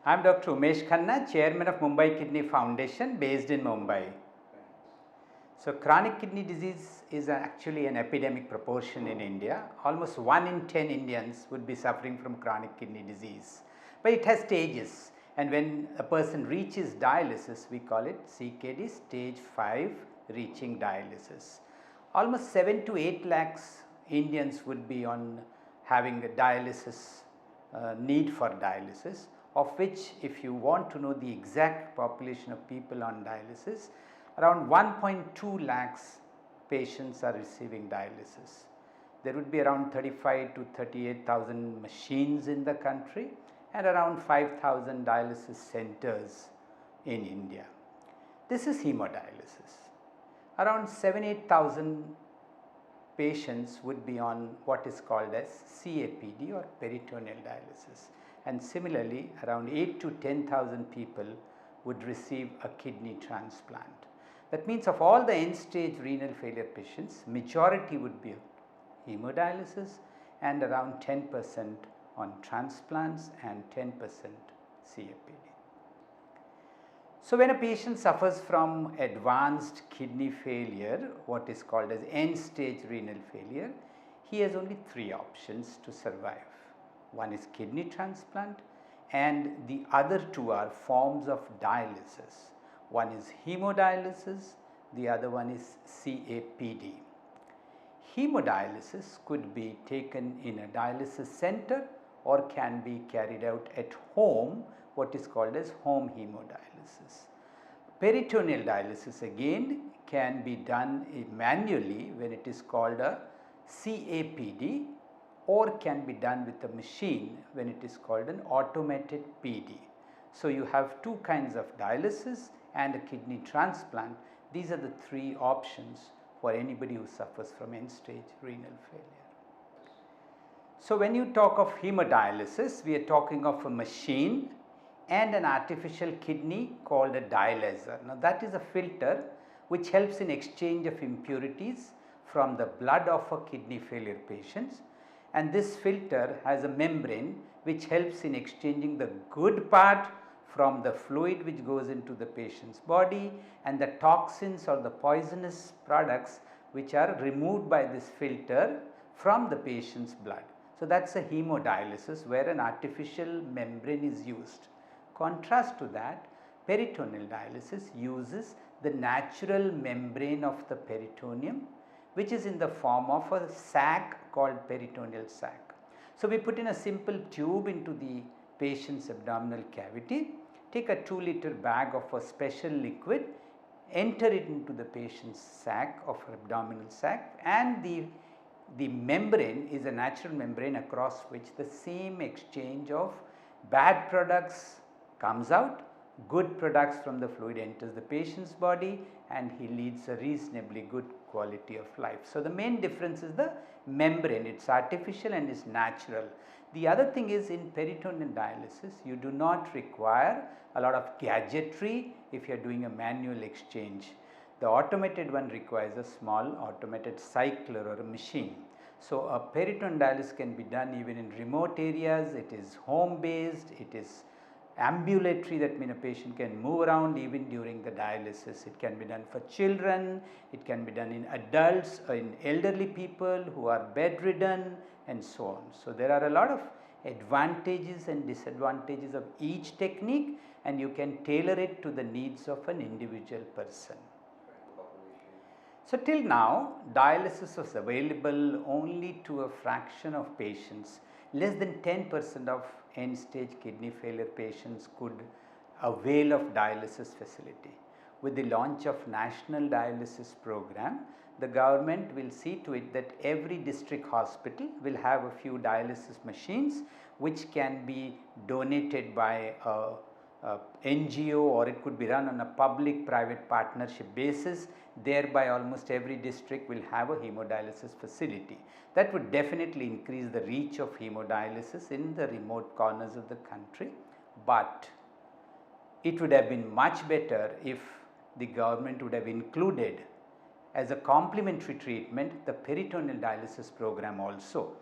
I am Dr. Umesh Khanna, Chairman of Mumbai Kidney Foundation based in Mumbai. So, chronic kidney disease is actually an epidemic proportion in India. Almost 1 in 10 Indians would be suffering from chronic kidney disease. But it has stages, and when a person reaches dialysis, we call it CKD stage 5 reaching dialysis. Almost 7 to 8 lakhs Indians would be on having a dialysis need for dialysis, of which if you want to know the exact population of people on dialysis, around 1.2 lakhs patients are receiving dialysis. There would be around 35 to 38,000 machines in the country and around 5,000 dialysis centers in India. This is hemodialysis. Around 7,000-8,000 patients would be on what is called as CAPD or peritoneal dialysis, and similarly around 8 to 10,000 people would receive a kidney transplant. That means of all the end stage renal failure patients, majority would be hemodialysis and around 10% on transplants and 10% CAPD. So, when a patient suffers from advanced kidney failure, what is called as end stage renal failure, he has only 3 options to survive. One is kidney transplant and the other 2 are forms of dialysis. One is hemodialysis, the other one is CAPD. Hemodialysis could be taken in a dialysis center or can be carried out at home, what is called as home hemodialysis. Peritoneal dialysis again can be done manually when it is called a CAPD, or can be done with a machine when it is called an automated PD. So, you have 2 kinds of dialysis and a kidney transplant. These are the 3 options for anybody who suffers from end stage renal failure. So, when you talk of hemodialysis, we are talking of a machine and an artificial kidney called a dialyzer. Now, that is a filter which helps in exchange of impurities from the blood of a kidney failure patients, and this filter has a membrane which helps in exchanging the good part from the fluid which goes into the patient's body and the toxins or the poisonous products which are removed by this filter from the patient's blood. So, that is a hemodialysis where an artificial membrane is used. Contrast to that, peritoneal dialysis uses the natural membrane of the peritoneum, which is in the form of a sac called peritoneal sac. So, we put in a simple tube into the patient's abdominal cavity, take a 2-liter bag of a special liquid, enter it into the patient's sac of abdominal sac, and the membrane is a natural membrane across which the same exchange of bad products comes out, good products from the fluid enters the patient's body, and he leads a reasonably good quality of life. So, the main difference is the membrane, it is artificial and is natural. The other thing is, in peritoneal dialysis you do not require a lot of gadgetry if you are doing a manual exchange. The automated one requires a small automated cycler or a machine. So, a peritoneal dialysis can be done even in remote areas, it is home based, it is ambulatory, that means a patient can move around even during the dialysis. It can be done for children, it can be done in adults, in elderly people who are bedridden and so on. So, there are a lot of advantages and disadvantages of each technique, and you can tailor it to the needs of an individual person. So, till now dialysis was available only to a fraction of patients. Less than 10% of end stage kidney failure patients could avail of dialysis facility. With the launch of National Dialysis Program, the government will see to it that every district hospital will have a few dialysis machines which can be donated by a NGO, or it could be run on a public private partnership basis. Thereby almost every district will have a hemodialysis facility. That would definitely increase the reach of hemodialysis in the remote corners of the country, but it would have been much better if the government would have included as a complementary treatment the peritoneal dialysis program also.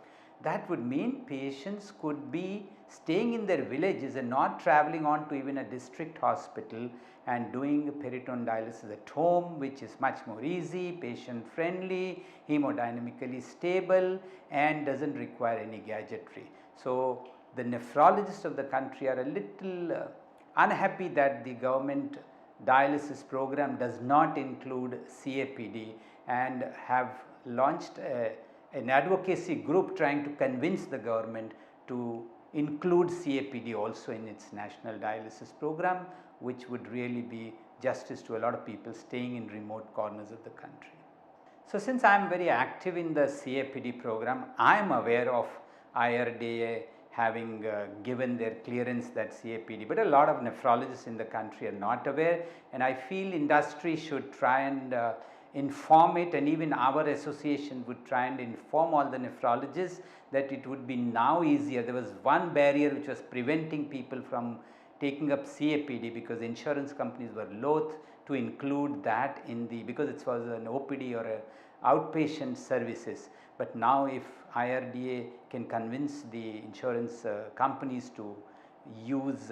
That would mean patients could be staying in their villages and not traveling on to even a district hospital and doing peritoneal dialysis at home, which is much more easy, patient friendly, hemodynamically stable and does not require any gadgetry. So, the nephrologists of the country are a little unhappy that the government dialysis program does not include CAPD and have launched an advocacy group trying to convince the government to include CAPD also in its national dialysis program, which would really be justice to a lot of people staying in remote corners of the country. So, since I am very active in the CAPD program, I am aware of IRDA having given their clearance that CAPD, but a lot of nephrologists in the country are not aware, and I feel industry should try and inform it, and even our association would try and inform all the nephrologists that it would be now easier. There was one barrier which was preventing people from taking up CAPD because insurance companies were loath to include that in the, because it was an OPD or a outpatient services. But now if IRDA can convince the insurance companies to use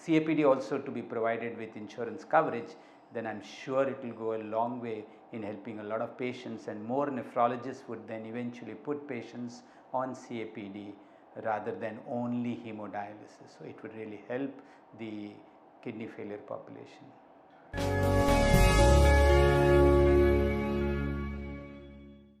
CAPD also to be provided with insurance coverage, then I am sure it will go a long way in helping a lot of patients, and more nephrologists would then eventually put patients on CAPD rather than only hemodialysis. So, it would really help the kidney failure population.